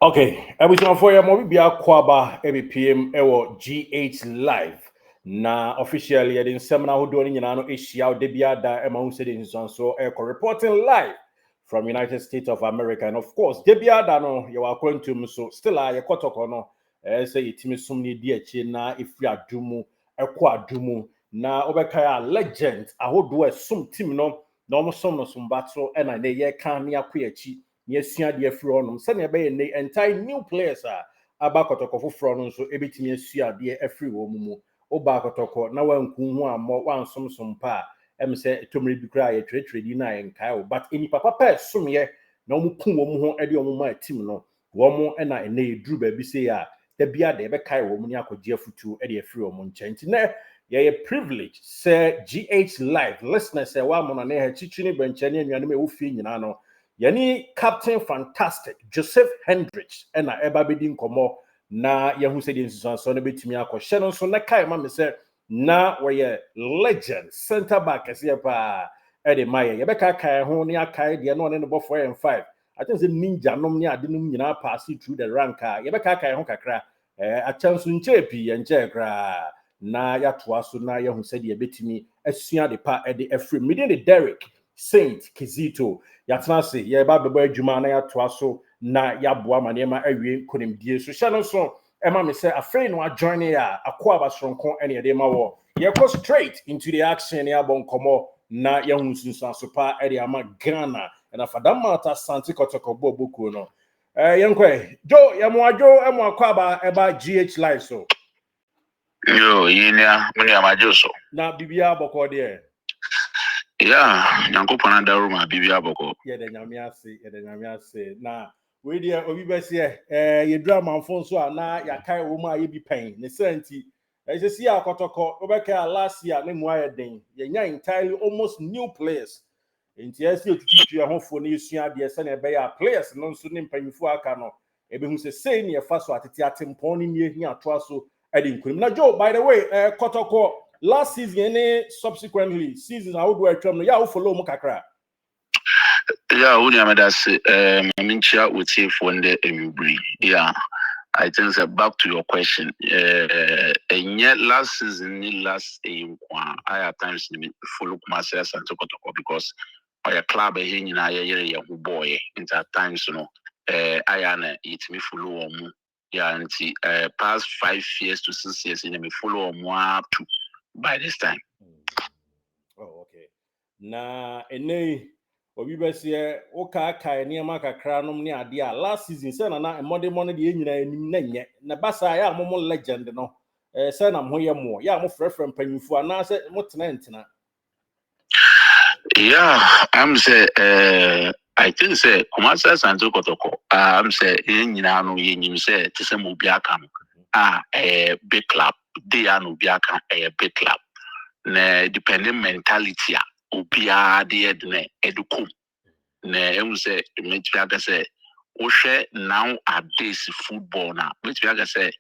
Okay, everything for you, mo be akwaba EBPM ewo GH live. Na officially the seminar who doing no Asia de bia da e ma hu se de so reporting live from United States of America, and of course de bia da no you are going to so still a Kotoko no say itimi sum ni di achi na ifri adumu adumu na obekaya legend ahodo sum team no na omo som no sum batso e na ye kan ne achi Yesia de free on send be ne entire new players aba Kotoko foforo no so ebetimi asua de free wo mu oba Kotoko na wanku hu ammo wansomsom pa em se tomri bi kra ye trade na enkai o but eni papa pa somye na omu kun wo mu ho e de omu ma team no wo mu e na ene eduru ba bi se ya da bia de be kai wo mu ni akogye afutu e de free wo mu nchen ti na ye privilege say GH live listeners say wa mo na ne ha chichi ni benche ne anuane me wo fie nyina no Yani Captain Fantastic Joseph Hendrich and na eba bedi nkomo na yehu se di nsusanso na betimi akɔhye no so na kai ma me se na wɔyɛ legend center back ase pa e de maye ye beka kai ho ne akai de no ne no bɔ 4 and 5 I think say ninja nom ne ade nom nyina pass through the rank ye beka kai ho kakra achanso nche pi ye nche kra na ya toa so na yehu se de betimi asua de pa e de afri me de Derek Saint Kizito yatena se ye ba beba adwuma na yatoa so na yaboa manema awie konimdie so hye no so ema me se afei no join ya akwa abasronko ene ye de ma wo ye go straight into the action ya bonkomo na ye hunsunsan so pa e de ama Ghana na fadamata Santi Kotoko bobuku no yenkwe jo ye mo adwo emo akwa aba eba GH live so yo yinia muni amajo so na bibia boko de yeah nyankopon adaru ma bibia boko ye de nyame ase na we dia obi bese ye drama mfo so na yakai wo ma ye bi pen ne senti se si Kotoko obeka last year ne mu ayeden ye nya entirely almost new players enti ese otititu ye hofo ne esua de se na be ya players no nso ne mpanyifo aka no ebe hu se sei ne fa so atete atempon ne nie hi atoa so ade nkunim na Joe by the way Kotoko last season any subsequently seasons how do I tell no ya wo follow mu kakra yeah uni amedase minchia uti for the emubri yeah I think that back to your question and yet last season last I at times follow myself and Kotoko because our club here in a boy in that times I am it me follow yeah and past 5 years to 6 years in me follow more up to by this time. Oh, okay. Na ene obi bese oka kai niam kakra nom ne ade a last season say na emode de nyina anim na nye na basa ya mo legend no say na mo ye mo ya mo frefre mpanyimfu ana say mo tena yeah I'm say I think say Kumasa Santo Kotoko I'm say nyina no ye nyim say te say mo bia ka no big club they are no bia ka big club na dependent mentality a obia de edne edukum na em say metria ga say wo hwe nowadays football na metria ga say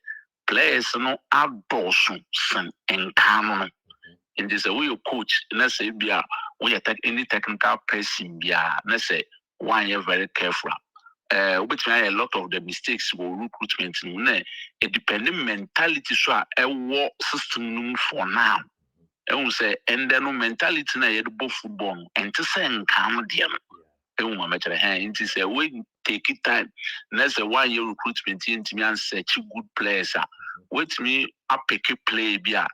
players no adults san enkano no in this way you coach na say bia we attack any technical person bia na say one you very careful which a lot of the mistakes will recruitment na a dependent mentality so a system for now. I say, and then mentality na yet both football and to say calm them. I measure hand to say we take it time. That's a 1 year recruitment into me and say good players. Wait me I pick a play bia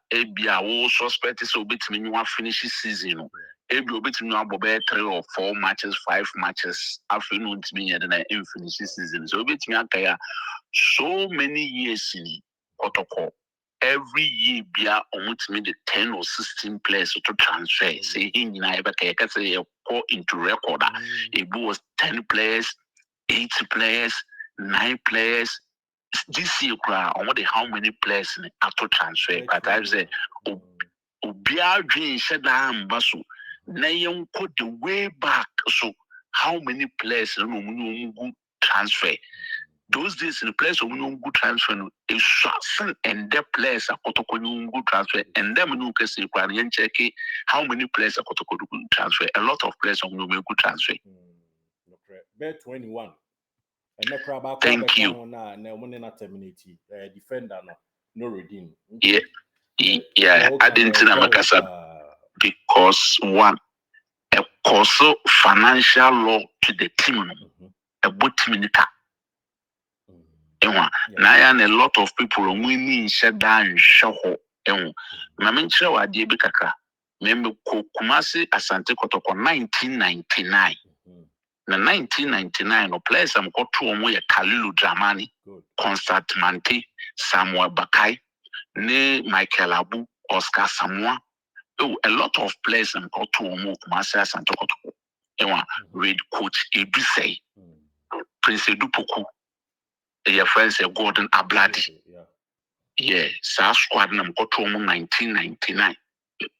all suspect so bit me you want finish season. Every bit me about 3 or 4 matches, 5 matches afternoon to me and then I finish season. So bit me so many years in Kotoko. Every year bia me the 10 or 16 players to transfer. Say in ever say go into record. It was 10 players, 8 players, 9 players. This year on how many players to transfer. But I say Obia dream said basu. Na yonko the way back. So how many players no transfer? Those days the players of good transfer is shocking and the players are Kotoko good transfer and them no can say check how many players are Kotoko good transfer. A lot of players of good transfer. Bet 21. Thank you. Defender no redeem. Yeah, I didn't know because one, a course financial law to the team, a boot minute. Now, a lot of people are winning shut down show. Mamincha wa die bikaka. Membe Kumasi Asante Kotoko 1999. Na 1999 no players am ko to omo ye Kalilu Dramani, Constant Mante, Samuel Bakai, ne Michael Abu, Oscar Samoa. Oh, a lot of players am ko to omo Kumasi Asante Kotoko. Read coach Ebisei, Prince Edupoku, your friends Gordon Abladi. Yeah, sa squad nam ko to omo 1999.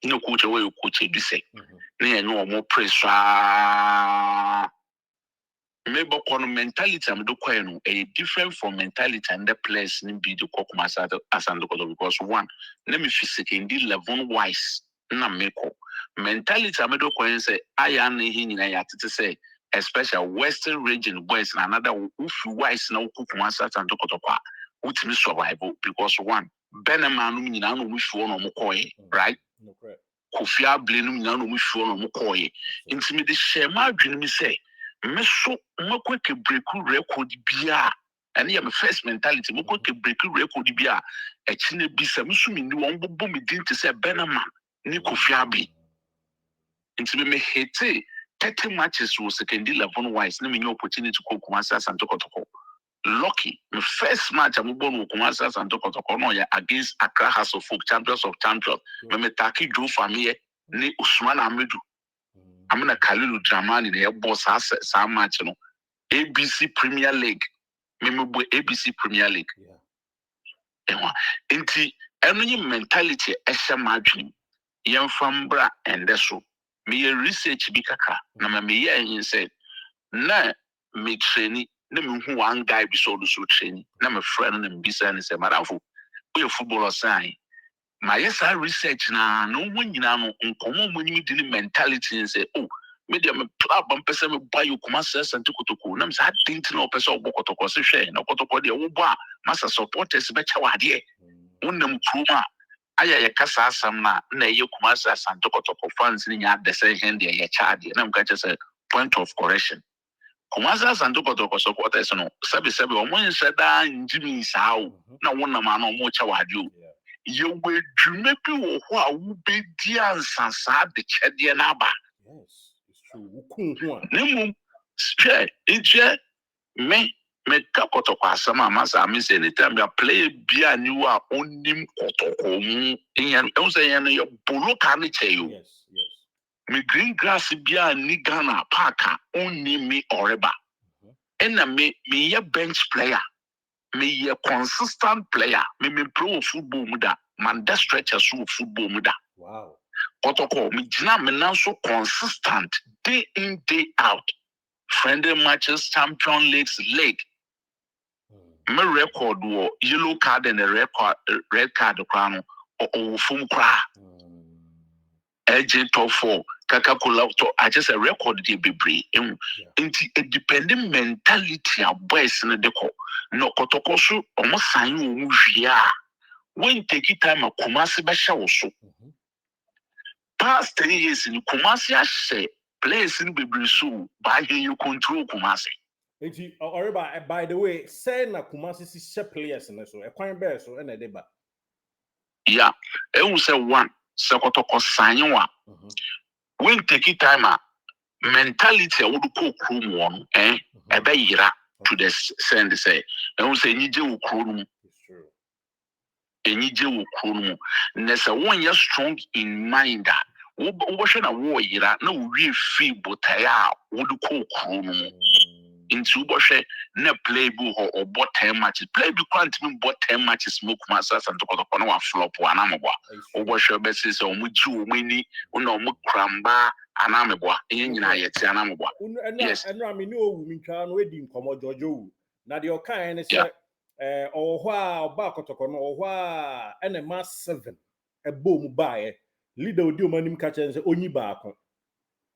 No coach away coach Ebisei. Ne no more pressure. Maybe mentality am do kwenu a different from mentality and the place ni be the kokumasa asando because one let me physically 11 wise na meko mentality am do kwenu say aya na hi nyina ya tete say especially western region boys na another ufi wise na kokumasa asando kotokwa utimi survive because one benema no nyina no mufi no mo koye right Kofi Abli no nyina no mufi no mo koye intimi de share ma adwene mi say me so mako ke break record bia and ya my first mentality mako ke break record bia e chine bisa me so me ni won bobo me din te say Benama ni Kofi Abli into me hate 30 matches was second 11 wise na me new opportunity to Kumasi Asante Kotoko lucky my first match am born with Kumasi Asante Kotoko no ya against Accra House of Folk champions of champions me taki Joe Famie ni Usman Amedu I'm na Kalilu Dramani the boss sa match no ABC Premier League. Member ABC Premier League. Yeah. Inti any mentality esha madwin. Yem fambra and so. Me research bikaka. Na me ye say na me training na me hu one guy bi so training. Na me friend na me bisa ni say madamfo. We footballer sign. My yes research na no one nyina no nkomo mo nyimi di mentality and say oh media me club am pese me buy you Kumasi Asante Kotoko na me say think no pese obo Kotoko se hwe na Kotoko de wo bo a masa supporters be cha wade wonnam kroma aya ye kasa asam na ye Kumasi Asante Kotoko fans ni nya de se hen de ye cha de na me ka say point of correction Kumasi Asante Kotoko supporters no sabi o mo nse da njimi sao na wonnam ana o mo cha wade o you will dream wo ho a wo be di ansasa de chede na ba yes it's true nemu share it me ka Kotoko asama masa me say anytime you play bia ni wa onim Kotoko mu yan e say yan yo bolo ka ne che yo yes me green grass bia ni Ghana park onim me oreba and me ye bench player me a consistent player me pro football muda man that stretcher so football muda wow Kotoko me jina me now so consistent day in day out friendly matches champion league me record wo yellow card and a red card crown or fum kra AJ top 4 Coca-Cola to I just a record dey bebre enti a dependent mentality a boys na deko no Kotoko so omo san wo hwia when take it time a Kumasi be hye wo so past 3 years in Kumasi a hye players in bebre so by you control Kumasi enti Oriba by the way say na Kumasi si hye players na so e kwan be so na dey ba yeah e wu say one se Kotoko san wa when take it time a mentality a would go krum one e be yira to the send say e wu say nyije wo krum enije wo krum na say one you strong in mind that wo hwe na wo yira na wo wi fi botaya would go krum into Boshe, ne play boo or bought 10 matches. Play be quantum bought 10 matches, smoke masses and took on a flop one amaba. Or wash your basis or muju winnie, no more cramba, an amaba, in yet an amaba. Yes, and I mean, no, we can wedding come or Jojo. Now, your kind is or wha back or wha and a mass 7 a boom by leader do money catch and say only back.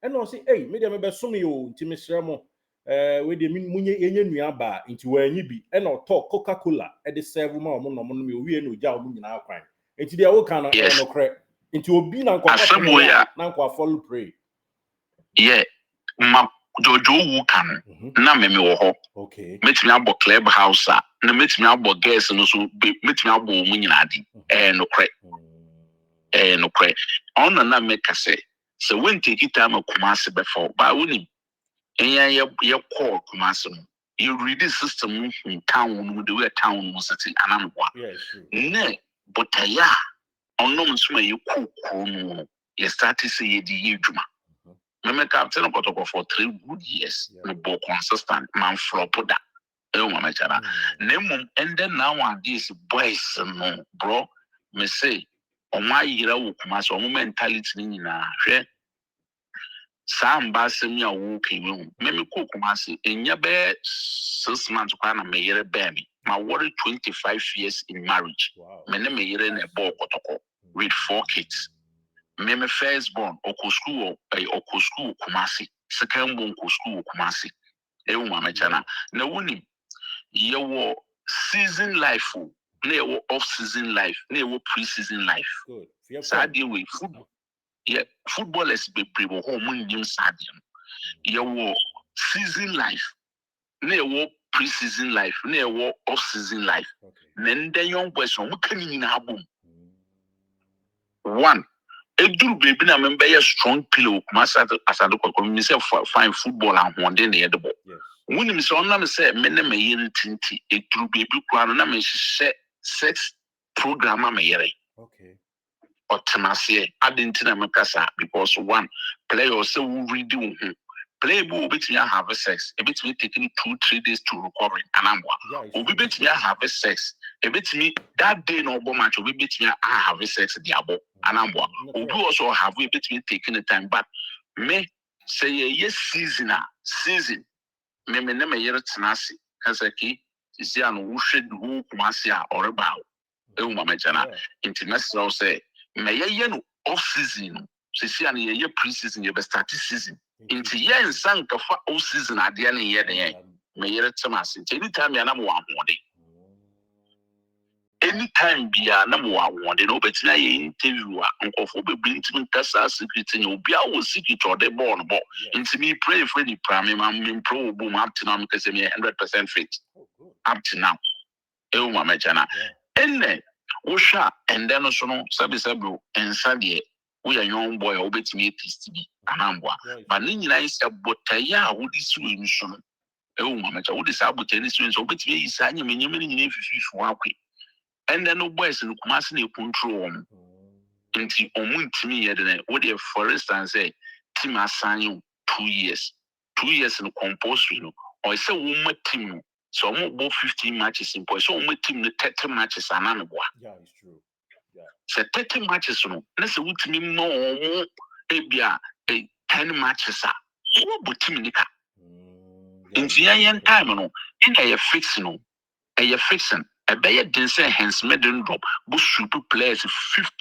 And I say, hey, maybe I'm a best some you, Timmy Sermo. we de munye yenye nuaba into wanyi bi e na talk Coca-Cola e de serve ma omo no me owie no gya omo nyina akwan into dia wo kan no kre into obi na nkwa na nkwa follow pray yeah ma jojo wu kan na me wo ho okay metimi abo club house na metimi abo guest no so metimi abo omo nyina adi no kre no kre on na make say so when take it time Kumasi before ba woni ye call Kumasi no you read the system in town no the way town was setting anamwa ne but ya onno nsuma ye kokoro no ye start to say ye di edwuma me captain Kotoko for 3 good years no bo consistent man flop da mama chana nemu and then nowadays boys no bro me say oma yira wo Kumasi o mentality ni nyina hwe Samba semi a woke you. Meme ko Kumasi enya be 6 months kwa na meyere baby. My worry 25 years in marriage. Mene meyere na bo Kotoko with 4 kids. Meme first born oko school Kumasi. Second born ko school Kumasi. Ewu mama chana. Na woni ye wo season life na ye wo off season life na ye wo pre-season life. Good. Sa dey we football. Yeah, footballers be prebo home new stadium. Yeah, season life. Ne pre-season life. Ne off-season life. Then the young boys who can in a boom. One, a do baby na member a strong pillow. Master as I look at myself fine football and one day near the ball. When him son na say mene me yere tinti a do baby kwan na me sex program am yere. Okay. Otemase adentina mekasa because one player say we redo play bo betimi have sex e betimi taking 2-3 days to recover anambwa obi betimi have sex e betimi that day no bo match obi betimi have sex the abo anambwa obi also have we betimi taking the time but me say yes season me na me yere tenase kasaki isi anu wo hwedu Kumasi a oreba e wo mama jana international say me ye no off season so see an ye pre-season ye be start season into ye nsan kafa off season ade na ye den me ye temase anytime ya na mo ahode anytime bia na mo ahode no betina ye interview a nkofo be brintim kasa secret ni obi a wo secret or the born bo into me pray for the prime man pro boom up to now because me 100% fit up to now e wo mama jana enne Usha and then also no sabi ensa de we a young boy obetimi test bi anambwa but ni nyina is botaya wo disu nso no e wo mama cha wo disa botaya disu nso obetimi isa anya menyem ni nyina fififu akwe and then no boys no Kumasi na control om nti omuntimi ye de wo de for instance say team assign 2 years no compulsory no or say wo ma team so almost 15 matches in point. So my team 30 matches and yeah, it's true. Yeah. So 30 matches no. Let's say we team more ebia 10 matches what but team nika. In the time no, in a fix no. A fixing. A better than say hence medal drop. But super players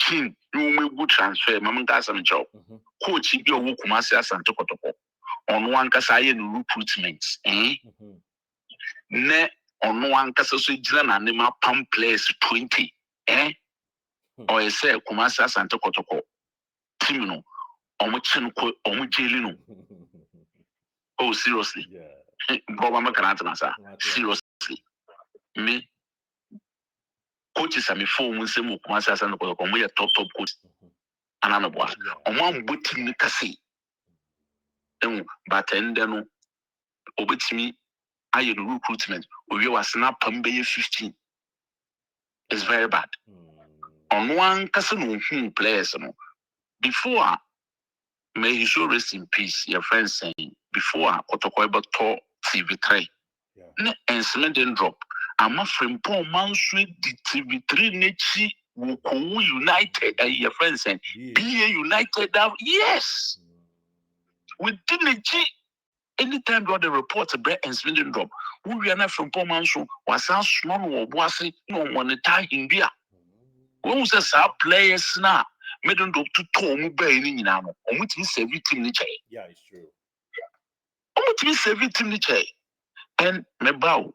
15 you will transfer. Mama got some job. Coach you go Kumasi as and Kotoko. On one kasa no recruitments. Ne ono ankasa so gira na ne ma pam players 20 or say Kumasi Asante Kotoko team no omo chin ko omo jeli no oh seriously bro mama kanata na sa seriously me coaches am for mun say Kumasi Asante Kotoko mo ye top coach anana boa omo am team ni kase but ende no obetimi aye no recruitment we was na pam be 15 is very bad. On one person who players no before may he show rest in peace your friends saying before Kotoko ever to TV3 and cement didn't drop I'm a friend Paul Mansui the TV3 nechi Wuku United your friends saying BA United yes within the G anytime got the report bread and cement didn't drop we are not from Paul Mansu was a small or was no one tie India. When we say players now, me don't do to Tomu Bay in Yano, or which is every team. Yeah, it's true. to be 17 and me bow.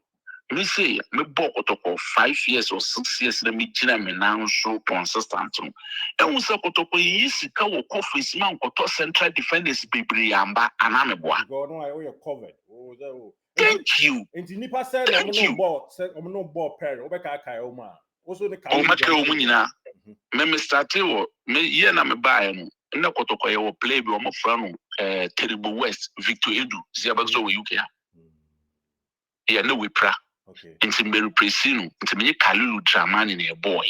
Me say me bought Kotoko 5 years or 6 years na me gina me now so consistent. And we say Kotoko yisi ka wo office man Koto central defenders bebre amba anameboa. God no I owe you covered. Thank you. Enti nipa say no ball pair obeka kai o ma. Also the O make o munyina. Me started wo me ye na me buy no. Na Kotoko ye wo play bi o mo fra no Terrible West Victor Edu Ziabazo wo UK. Yeah no we pra. Okay. Into Mary Presino, into me Kalulu Dramani ne boy.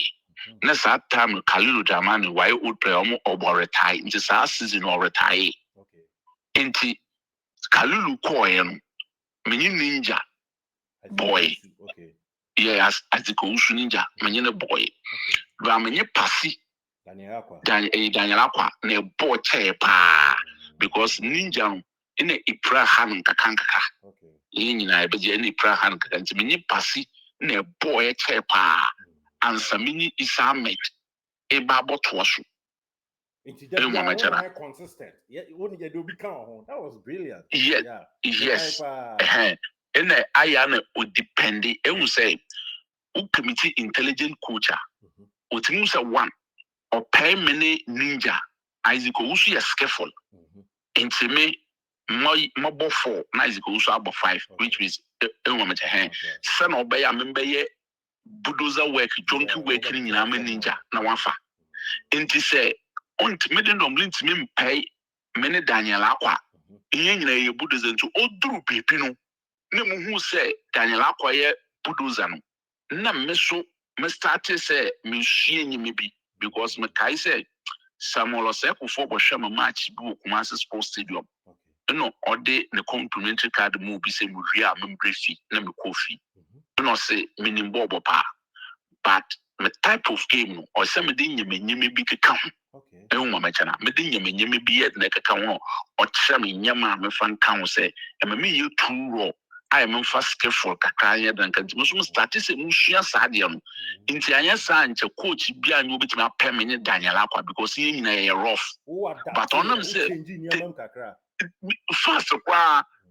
Next that time Kalulu Dramani why old player or retire into sa season or retire. Okay. Into Kalulu Koyan, many ninja boy. Okay. Yes, as the Koshu ninja, many boy. Ramany Passy Daniel Aqua, ne boy chair pa because ninja in a Ipra Han Kakanka. Okay. In I be any prahan and mini passy ne boy chepa and Samini Isamet a babo twashu. It's consistent. Yeah, wouldn't you do become that was brilliant. Yes. And I am would depend it will say who committee intelligent culture. What means a one or pay many ninja Isaac Usu a scaffold. Into me my mobile 4 nice goes about 5 which is son obey a member ye bulldozer work junkie working in a ninja na wafa enti say on middle no blint me pay many Daniel Aqua yen na ye bulldozer to oduru pepi no na mu hu say Daniel Aqua ye bulldozer no na me so me start say me hwie nyime bi because me kai say Samuel Oseko for bo hwe match bi Kumasi Sports Stadium. No, or they the complimentary card move be say we are membership, na me coffee. No say meaning bobo pa. But the type of game or some ding me be come. Okay. E uma machana, me ding me be yet na ka or chami nyama me fan count say and me you too raw. I am fast careful kakaya than can start to say mushia sadium. Inti anya sa nche coach bia nyu bitima permanent Daniel Aqua because he in a rough. But on them say fast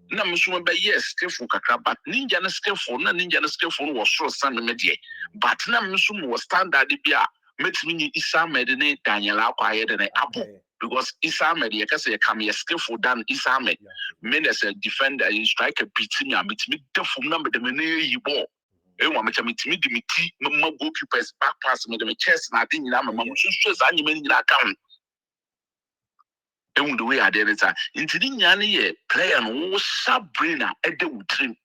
na me so be yes skillful kakra but ninja na skillful was so stand me dey but na me so was standard bia metimi ni Isa Med ne Daniel Aqua ye de ne abo because Isa Med ye ka say come skillful than Isa Med me as a defender you strike a beat me metimi defum na me de me yi ball e wa metimi di miti ma goalkeepers back pass me de me chest na adi nyina ma so za nyima nyina kan the way I did it. Into the Yanni player no sabrina at the utrim.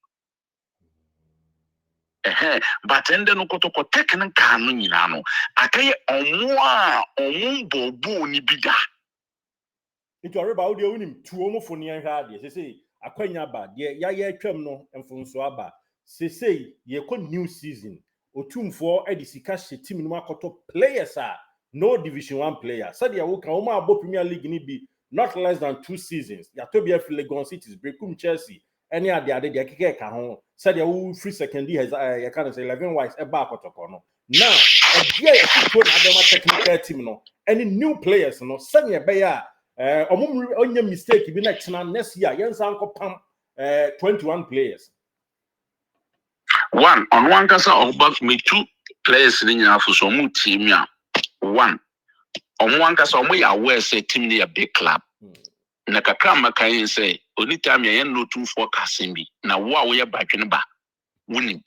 But then the Kotoko taken canon yano. I tell you on bobo ni bida. Into a rebel the winning two homophony hard. They say a quenya bad. Yeah, no and Fonsoaba. Say ye con new season. Or 2 Edisika team no Koto players are no Division 1 player. Said ya woka Oma Abo Premier League ni be. Not less than 2 seasons. Yatobia Legon Cities, Brekum Chelsea, any other day, Keke Kahon, said you free second has I can't say 11 wise a bar Kotokono. Now, a year technical team, no, any new players, no, send your bayer, on your mistake, be next next year, Jens Uncle Pam, 21 players. One on one casa of back me 2 players in your for some team. One. On one case, we are aware say team near big club. Na kakama can say only time you no 2 forecasting be. Na wa we are back in ba winning.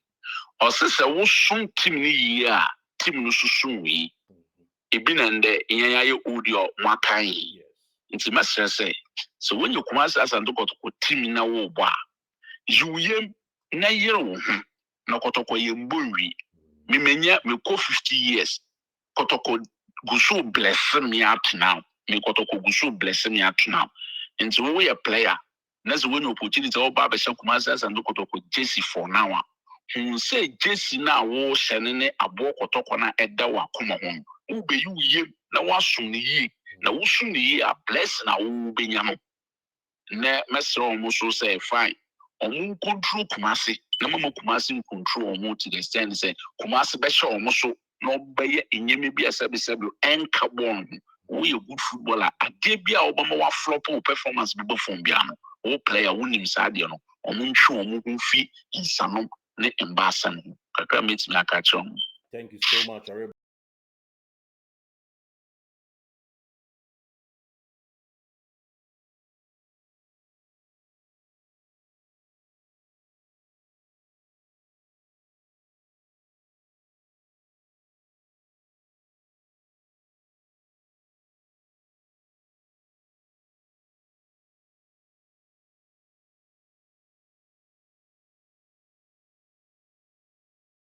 Or since I was soon team ni year team no soon we. Ibin and the yaya audio makai. It's a master say. So when you come as and look at team na wo ba, you ye na year na Kotoko ye mburi. Me menya me ko 50 years. Kotoko Gusu bless me up now. Me Kotoko Gusu bless me up now. And so we a player. That's when opportunity all Baba Shakumas and Kotoko Jesse for now. Who say Jesse now wo shanene abo Kotoko na edawa kuma home. Ube you ye na wasuni ye na usuni ye a bless na ube nyamo. Ne mesro almost say fine. Omu control Kumasi. Na mama Kumasi control omu to the extent say Kumasi besha almost no be in yemi be a sebi and carbon. We a good footballer. A debia Obama wa flop performance before from Biano. wo player wonim saa deɛ no ɔmo ntwe ɔmo ho fi nsanom ne mbaasa no kakra metimi aka kyerɛ ɔmo. Thank you so much.